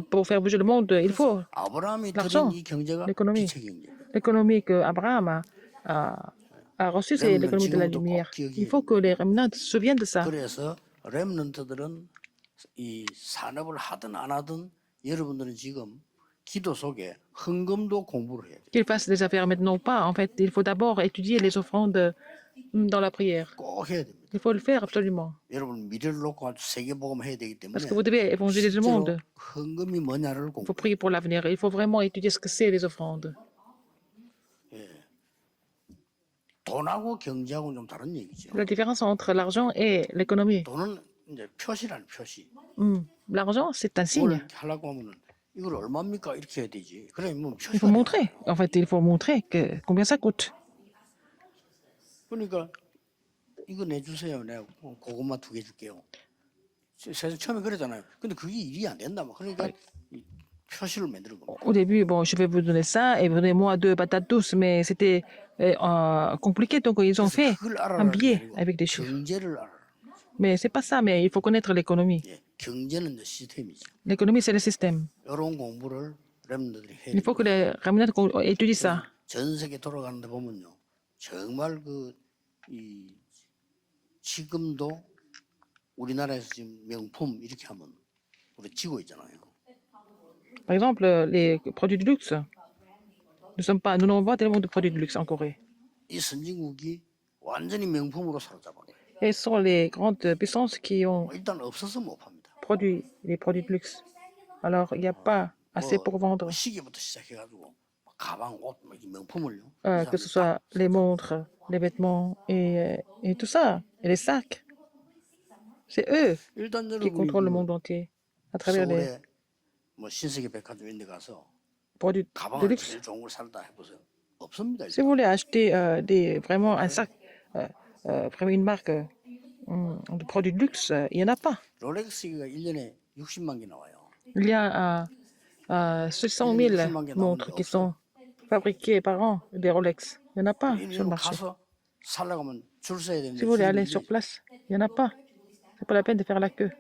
pour faire bouger le monde, il faut 아브라함이 l'argent, 드린 이 경제가 l'économie. 빛의 경제예요. L'économie que Abraham a reçue, c'est l'économie de la lumière. Il faut que les remnants se souviennent de ça. 그래서 렘넌트들은 이 산업을 하든 안 하든 여러분들은 지금 기도 속에 헌금도 공부를 해야 돼요. Qu'ils fassent des affaires maintenant ou pas, en fait, il faut d'abord étudier les offrandes dans la prière. 꼭 해야 됩니다. Il faut le faire absolument. 여러분 미래를 놓고 아주 세계복음 해야 되기 Parce 때문에 que vous devez évangéliser le monde. 실제로 헌금이 뭐냐를 Il faut 공부. prier pour l'avenir. Il faut vraiment étudier ce que c'est les offrandes. 돈하고 경제하고는 좀 다른 얘기죠. La différence entre l'argent et l'économie. 돈은 이제 표시라는 표시. L'argent, c'est un signe. 뭘 하려고 하면은 이걸 얼마입니까 이렇게 해야 되지. 그래 뭐 Il 표시가 faut montrer. En fait, il faut montrer combien ça coûte. 그러니까 이거 내주세요. 내가 고구마 2개 줄게요. 세상 처음에 그랬잖아요. 근데 그게 일이 안 된다. 막 그러니까 이 표시를 만드는 겁니다. Au début, bon, je vais vous donner ça et donnez-moi 2 patates douces, mais c'était compliqué, donc ils ont fait 그걸 un 알아라. billet avec des chiffres. 경제를 알아. Mais c'est pas ça, mais il faut connaître l'économie. 예, 경제는 이제 시스템이죠. L'économie, c'est le système. 이런 공부를 렘들이 해야 Il faut que les Ramonais étudient ça. 전 세계 돌아가는데 보면요, 정말 이 지금도 우리나라에서 지금 명품 이렇게 하면 우리 지고 있잖아요. Par exemple, les produits de luxe. Nous n'avons pas tellement de produits de luxe en Corée. 이 선진국이 완전히 명품으로 사로잡아요. Et ce sont les grandes puissances qui ont 일단 없어서 못 팝니다. produit les produits de luxe. Alors, il n'y a pas assez pour vendre, 시계부터 시작해가지고 가방, 옷, 막 이 명품을요. que ce soit les montres, les vêtements et tout ça, et les sacs. C'est eux 일단 qui contrôlent le monde entier à travers les 서울에 뭐 신세계 백화점 이런 데 가서 produits de 가방을 luxe. 제일 좋은 걸 살다 해보세요. 없습니다. Si vous voulez acheter vraiment un sac, vraiment une marque de produits de luxe, il n'y en a pas. 롤렉스가 1년에 60만 개 나와요. Il y a 600 000 montres qui sont fabriquées par an, des Rolex. Il n'y en a pas sur le marché. 가서 살려고 하면 줄 서야 되는데 Si vous voulez aller 줄이 sur place, il n'y en a pas. C'est pas la peine de faire la queue.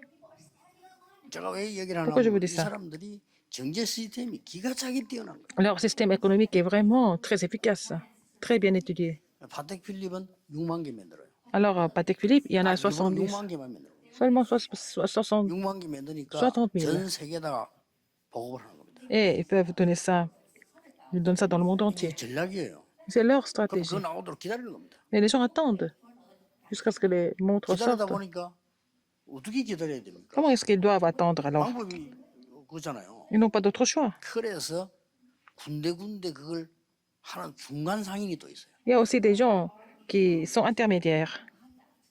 제가 왜 이 얘기를 Pourquoi je vous 하냐면 이 dis ça? 사람들이 경제 시스템이 기가 차게 뛰어난 거예요. Leur système économique est vraiment très efficace, très bien étudié. 파텍 필립은 6만 개 만들어요. Alors, Patek Philippe, il y en a 일본은 70. 6만 개만 만들어요. Seulement 60. 6만 개 만드니까 60,000. 전 세계에다가 보급을 하는 겁니다. Et ils peuvent donner ça. Ils donnent ça dans le monde entier. 전략이에요. C'est leur 그럼 stratégie. 그거 나오도록 기다리는 겁니다. Et les gens attendent jusqu'à ce que les montres 기다리다 sortent. 보니까 어떻게 기다려야 됩니까? Comment est-ce qu'ils doivent attendre alors? 방법이 그거잖아요. Ils n'ont pas d'autre choix. 그래서 군데군데 그걸 하는 중간 상인이 또 있어요. Il y a aussi des gens qui sont intermédiaires.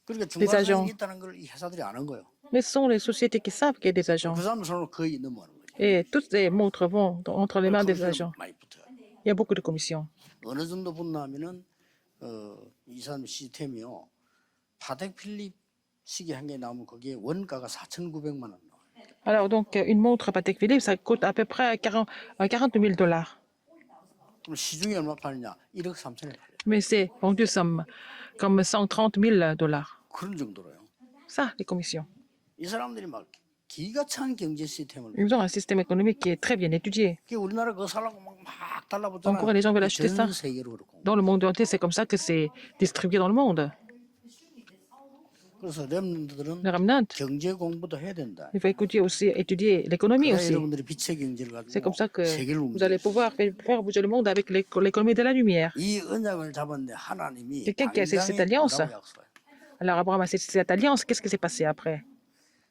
그러니까 des 중간 agents. 상인이 있다는 걸 이 회사들이 아는 거예요. Mais ce sont les sociétés qui savent qu'il y a des agents. 그 사람 손으로 거의 넘어가는 거죠. Et toutes les montres vont entre les mains des 커미션이 agents. 많이 붙어요. Il y a beaucoup de commissions. 어느 정도 붙나면은 이 사람 시스템이요. 파텍 필립 시계 한 개 나오면 거기에 원가가 4,900만 원 나와요. Alors, donc, une montre Patek Philippe, ça coûte à peu près 40 000 $. 그럼 시중에 얼마 파느냐? 1억 3천에 팔려요. Mais c'est vendu comme 130 000 $. 그런 정도로요. Ça, les commissions. 이 사람들이 막 기가 찬 경제 시스템을. Ils ont un système économique qui est très bien étudié. 우리나라 그거 살라고 막 달라붙잖아요. Encore, les gens veulent acheter ça. 전 세계로 그렇고. Dans le monde entier, c'est comme ça que c'est distribué dans le monde. 그래서 랩런트들은 Le remnant, 경제 공부도 해야 된다. il faut étudier l'économie 그래야 aussi. 여러분들이 빛의 경제를 C'est 가지고 comme ça que 세계를 vous allez 움직일 수 pouvoir faire bouger le monde avec l'économie de la lumière. 이 언약을 잡았는데 하나님이 Quelqu'un qui a cette 당장에 alliance. 뭐라고 약속해요? Alors, Abraham a cette alliance. Qu'est-ce qui s'est passé après?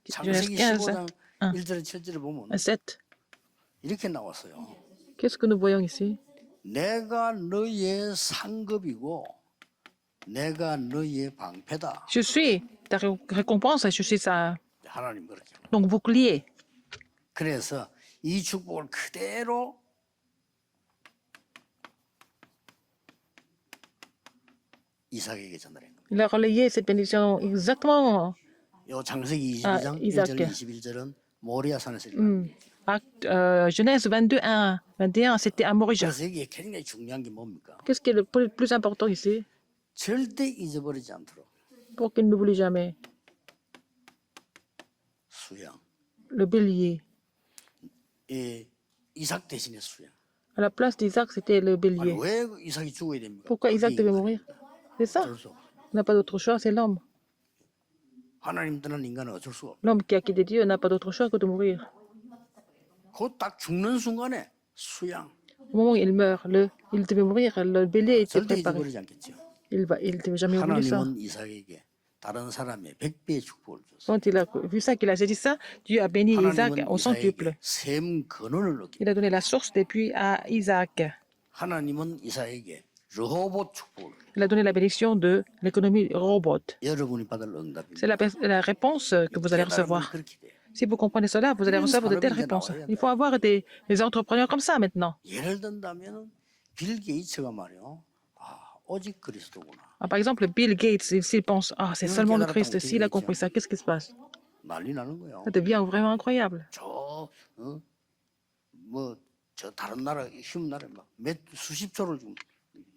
Genèse 창세기 15, 15장 1. 1절에 7절에 보면 7. 이렇게 나왔어요. Qu'est-ce que nous voyons ici? 내가 너의 상급이고 내가 너의 방패다. Je suis ta récompense, je suis ça. 하나님 그렇게. Donc, bouclier. 그래서 이 축복을 그대로 이삭에게 전달한 겁니다. Il a relayé cette bénédiction exactement. 요 창세기 아, 22장 이삭께. 1절 21절은 모리아산에서 Genèse 22, 1, 21, c'était à Morija. 그래서 여기에 굉장히 중요한 게 뭡니까? Qu'est-ce qui est le plus important ici? 절대 잊어버리지 않도록 Pour qu'il n'oublie jamais 수양. le bélier. 예, 이삭 대신에 수양. À la place d'Isaac, c'était le 아니, bélier. 왜 이삭이 죽어야 됩니까? Pourquoi Isaac devait mourir? C'est ça. 어쩔 수 없어. On n'a pas d'autre choix, c'est l'homme. 하나님 떠난 인간은 어쩔 수 없어. L'homme qui a quitté Dieu n'a pas d'autre choix que de mourir. 곧 딱 죽는 순간에 수양. Au moment où il meurt, il devait mourir, le bélier était 절대 préparé. 잊어버리지 않겠죠. Il ne devait jamais oublier ça. 하나님은 이삭에게 다른 사람의 100배의 축복을 줬어. Quand il a vu ça, qu'il a saisi ça, Dieu a béni Isaac 하나님은 au centuple. 이삭에게 샘 근원을 얻게. Il a donné la source des puits à Isaac. 하나님은 이삭에게 르호봇 축복을. Il a donné la bénédiction de l'économie robot. 여러분이 받을 응답입니다. C'est la réponse que vous allez recevoir. 그렇게 돼요. Si vous comprenez cela, vous allez recevoir de telles réponses. Il faut avoir des entrepreneurs comme ça maintenant. 예를 든다면 빌 게이츠가 말이요. 오직 그리스도구나. Par exemple, Bill Gates, s'il pense, ah, c'est seulement le Christ, s'il a compris ça, qu'est-ce qui se passe? 난리 나는 거예요. Ça devient vraiment incroyable. 저 다른 나라 힘 나라 몇 수십 조를 좀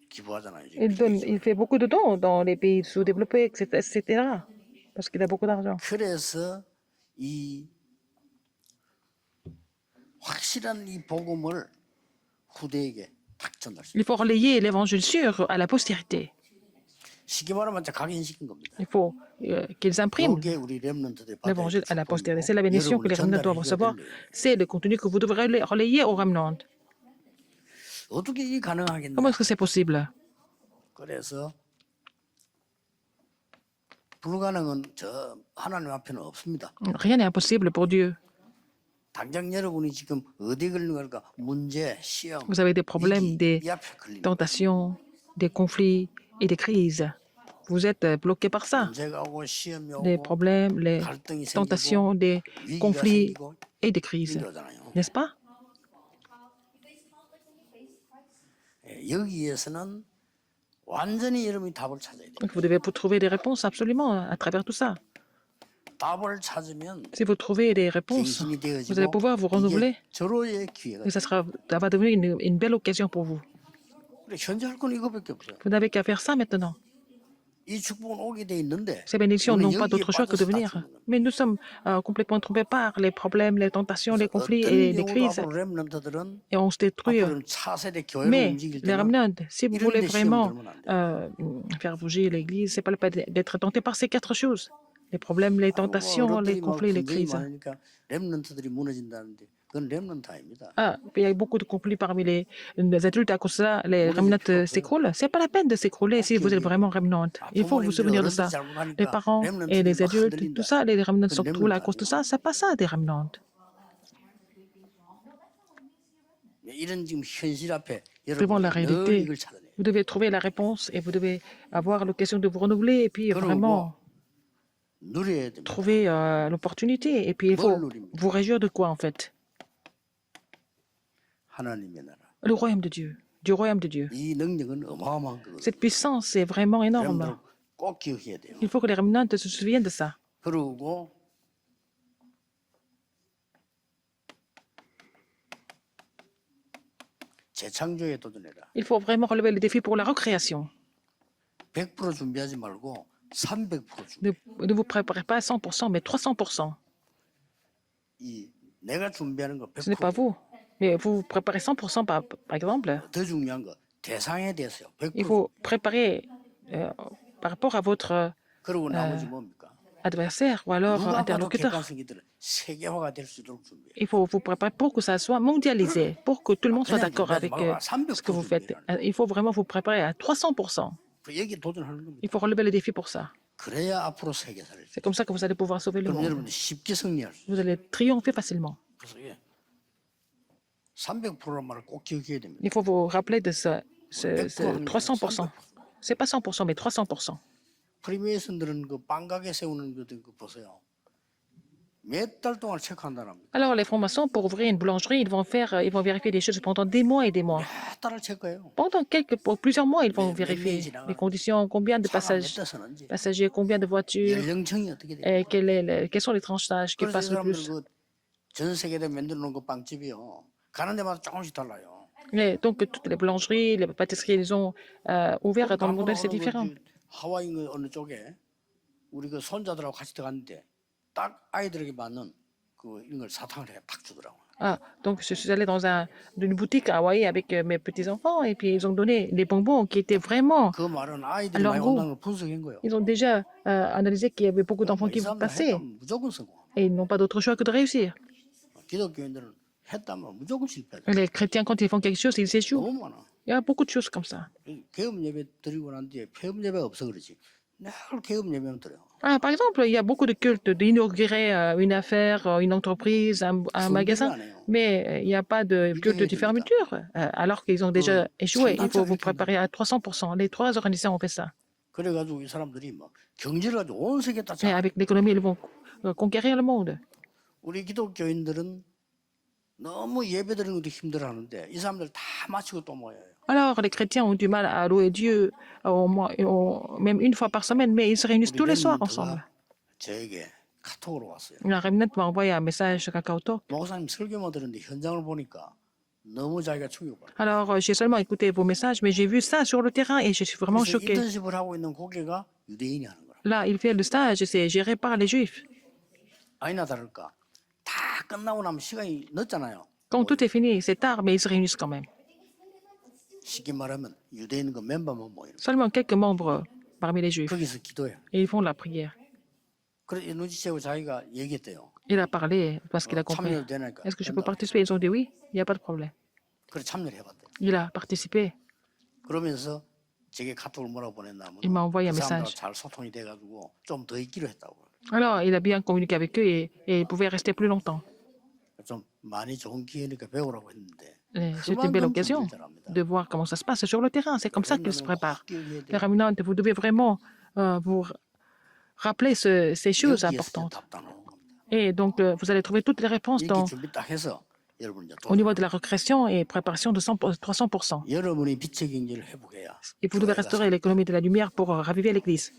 기부하잖아요. Il fait beaucoup de dons dans les pays sous-développés, etc. Parce qu'il a beaucoup d'argent. 그래서 이 확실한 이 복음을 후대에게 딱 전달시. Il faut relayer l'évangile sûr à la postérité. 쉽게 말하면 각인시킨 겁니다. Il faut qu'ils impriment 이게 우리 렘넌트들이 받아야 l'évangile à la 될 postérité. 축복이고 C'est la bénédiction que les remnants doivent 여러분이 recevoir. 전달해야 돼요. C'est le contenu que vous devrez relayer aux remnants. 어떻게 이게 가능하겠냐? Comment est-ce que c'est possible? 그래서 불가능은 저 하나님 앞에는 없습니다. Rien n'est impossible pour Dieu. 당장 여러분이 지금 어디 걸린 걸까? 문제, 시험, Vous avez des problèmes, des 이 앞에 걸린 tentations, des conflits et des crises. Vous êtes bloqué par ça. 문제가 오고 시험이 Les 오고 problèmes, les 갈등이 tentations, 생기고 des 위기가 conflits 생기고 et des crises. 이러잖아요. N'est-ce pas? 여기에서는 완전히 여러분이 답을 찾아야 돼요. Donc vous devez trouver des réponses absolument à travers tout ça. 답을 찾으면 Si vous trouvez des réponses, 갱신이 vous allez 되어지고 pouvoir vous renouveler 이게 절호의 기회가 et ça va devenir une belle occasion pour vous. 그래, 현재 할 건 이거밖에 없어요. Vous n'avez qu'à faire ça maintenant. 이 축복은 오게 돼 있는데 Ces bénédictions n'ont 우리는 pas 여기에 d'autre choix que de 빠져서 venir. 다투는 거예요. Mais nous sommes complètement trompés par les problèmes, les tentations, les conflits et les 어떤 crises. 경우도 앞으로 렘넌트들은 Et on se détruit. 앞으로는 차세대 교회를 Mais 움직일 les 때는 remnants, si vous 이런 voulez 데 시험 vraiment 들면 안 돼요. faire bouger l'Église, c'est pas le pas d'être tenté par ces quatre choses. Les problèmes, les tentations, les conflits, les crises. 많으니까 렘넌트들이 무너진다는데 그건 렘넌트입니다. Ah, il y a beaucoup de conflits parmi les adultes. À cause de ça, les remnants s'écroulent. C'est pas la peine de s'écrouler si vous êtes vraiment remnant. Il faut vous souvenir de ça. Les parents et les adultes, tout ça, les remnants sont trop là à cause de ça. C'est pas ça des remnants. 이런 지금 현실 앞에 Devant la 여러분이 늘 réalité, 이걸 찾아내요. vous devez trouver la réponse et vous devez avoir l'occasion de vous renouveler et puis vraiment 누려야 됩니다. trouver l'opportunité. Et puis il faut vous réjouir de quoi en fait? 하나님의 나라. Le royaume de Dieu, du royaume de Dieu. 이 능력은 어마어마한 거거든요. Cette puissance est vraiment énorme. 여러분들 꼭 기억해야 돼요. Il faut que les remnants se souviennent de ça. 그리고 재창조에 도전해라. Il faut vraiment relever le défi pour la recréation. 100% 준비하지 말고 300% 준비. Ne vous préparez pas à 100%, mais 300%. 이 내가 준비하는 거 Ce n'est pas 100%. vous. Mais vous vous préparez 100% par exemple. 더 중요한 거 대상에 대해서요. Il 100%. faut préparer par rapport à votre 그리고 나머지 뭡니까? adversaire ou alors 누가 봐도 interlocuteur. 객관성이들은 세계화가 될 수 있도록 준비해. Il faut vous préparer pour que ça soit mondialisé, pour que tout le monde soit d'accord avec ce que vous faites. Il faut vraiment vous préparer à 300%. 여기 도전하는 겁니다. Il faut relever le défi pour ça. 그래야 앞으로 세계사를. C'est comme ça que vous allez pouvoir sauver le 그럼 monde. 여러분들 쉽게 승리할 수. Vous allez triompher facilement. 그래서 300%란 말을 꼭 기억해야 됩니다. Il faut vous rappeler de ce 300%. C'est pas 100%, mais 300%. 프리메이슨들은 그 빵가게 세우는 거 보세요. 몇 달 동안 체크한다는 겁니다. Alors, les francs-maçons, pour ouvrir une boulangerie, ils vont vérifier des choses pendant des mois et des mois. 몇 달을 체크해요. Pour plusieurs mois, ils vont vérifier les conditions, combien de 차가 몇 대 서는지, passagers, combien de voitures, 연령층이 어떻게 돼. et quels sont les tranches d'âge qui 그래서 이 passent le 사람들 plus. 그전 세계에 만들어 놓은 그 빵집이요. 가는 데마다 조금씩 달라요. Et donc, toutes les boulangeries, les pâtisseries, ils ont ouvert dans le monde, c'est différent. 하와이 어느 쪽에 우리 그 손자들하고 같이 들어갔는데 딱 아이들에게 맞는 그 이런 걸 사탕을 딱 주더라고요. Ah, donc je suis allée dans une boutique à Hawaï avec mes petits-enfants et puis ils ont donné des bonbons qui étaient vraiment... 그 말은 아이들이 Alors, 많이 vous- 온다는 걸 분석한 거예요. Ils ont déjà analysé qu'il y avait beaucoup d'enfants 이 qui 사람들 passaient 했다면 무조건 성공. et ils n'ont pas d'autre choix que de réussir. 기독교인들은 했다면 무조건 실패. Les chrétiens, quand ils font quelque chose, ils échouent. 너무 많아. Il y a beaucoup de choses comme ça. 개업 예배 드리고 난 뒤에 폐업 예배가 없어 그렇지. 늘 개업 예배만 드려요. Ah, par exemple, il y a beaucoup de cultes d'inaugurer une affaire, une entreprise, un magasin, 안 해요. mais il n'y a pas de culte de fermeture, alors qu'ils ont déjà échoué. Il faut vous préparer à 300%. Les trois organisations ont fait ça. 그래가지고 이 사람들이 막 경제를 가지고 온 세계 다 Et avec l'économie, ils vont conquérir le monde. 우리 기독교인들은 너무 예배 드리는 것도 힘들어하는데 이 사람들 다 마치고 또 모여요. Alors, les chrétiens ont du mal à louer Dieu même une fois par semaine, mais ils se réunissent tous les soirs ensemble. 저에게 카톡으로 왔어요. La Remnant m'a envoyé un message sur Kakao Talk. 목사님 설교만 들었는데 현장을 보니까 너무 자기가 충격받아. Alors, j'ai seulement écouté vos messages, mais j'ai vu ça sur le terrain et je suis vraiment 그래서 choqué. 인턴십을 하고 있는 고객가 유대인이 하는 거야. Là, il fait le stage, c'est géré par les Juifs. 아니나 다를까 다 끝나고 나면 시간이 늦잖아요. Quand tout est fini, c'est tard, mais ils se réunissent quand même. 쉽게 말하면 유대인 그 멤버만 모이는 거야. Seulement quelques membres parmi les Juifs. 거기서 기도해. Et ils font la prière. 그래 눈치채고 자기가 얘기했대요. Il a parlé parce qu'il a compris. 참여를 되니까. Est-ce que je peux participer? Ils ont dit oui, il n'y a pas de problème. 그래 참여를 해봤대. Il a participé. 그러면서 제게 카톡을 뭐라고 보냈냐면 Il m'a envoyé un 그 사람들하고 message. 잘 소통이 돼가지고 좀 더 있기로 했다고. Alors, il a bien communiqué avec eux et il pouvait rester plus longtemps. 좀 많이 좋은 기회니까 배우라고 했는데 C'est une belle occasion de voir comment ça se passe sur le terrain. C'est comme ça qu'ils se préparent. Les Remnants, vous devez vraiment vous rappeler ces choses importantes. 답답한 겁니다. Et donc, vous allez trouver toutes les réponses 이렇게 준비 딱 해서 여러분 이제 또 au niveau de la recréation et préparation de 300%. 여러분이 빛의 경제를 회복해야 Et vous devez restaurer l'économie de la lumière pour raviver l'Église.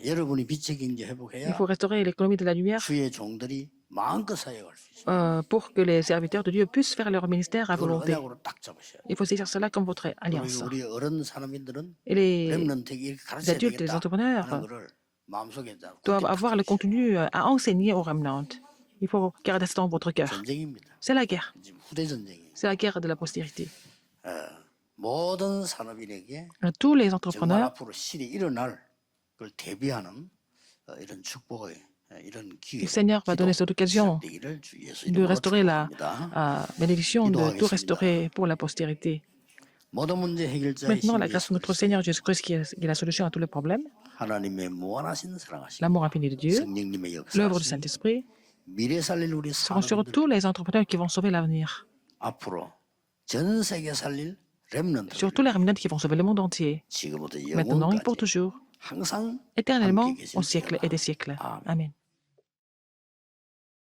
여러분이 빛의 경제 Il 회복해야 faut restaurer l'économie de la lumière 주의 종들이 마음껏 사역할 수 있어요. pour que les serviteurs de Dieu puissent faire leur ministère à 그걸 volonté. 언약으로 딱 잡으셔야 돼요. Il faut saisir cela comme votre alliance. 우리 어른 사람들은 Et les 렘넌트에게 이렇게 가르쳐야 adultes, les 되겠다 entrepreneurs 하는 거를 마음속에 doivent avoir le contenu à enseigner aux Remnants. Il faut garder ça dans votre cœur. 전쟁입니다. C'est la guerre. 지금 후대 전쟁이에요. C'est la guerre de la postérité. 모든 산업인에게 Tous les 정말 entrepreneurs 앞으로 실이 일어날 걸 대비하는 이런 축복의 이런 Le 기회, Seigneur va donner cette occasion 시작되기를 주 예수 de 이름으로 restaurer la 축복합니다. bénédiction, de tout 기도하겠습니다. restaurer pour la postérité. 모든 문제 해결자이신 Maintenant, la grâce 예수 de notre 그리스도, Seigneur Jésus-Christ qui est la solution à tous les problèmes, 하나님의 무한하신 사랑하심, l'amour infini de Dieu, 성령님의 l'œuvre du 역사하심, Saint-Esprit 미래 살릴 우리 seront sur 산업인들 tous les entrepreneurs qui vont sauver l'avenir, 앞으로 전 세계 살릴 렘넌트를 sur tous les remnants qui vont sauver le monde entier, 지금부터 maintenant et pour 영원까지 toujours, 항상 éternellement, 함께 계실 au siècle et des siècles. 아멘. Amen.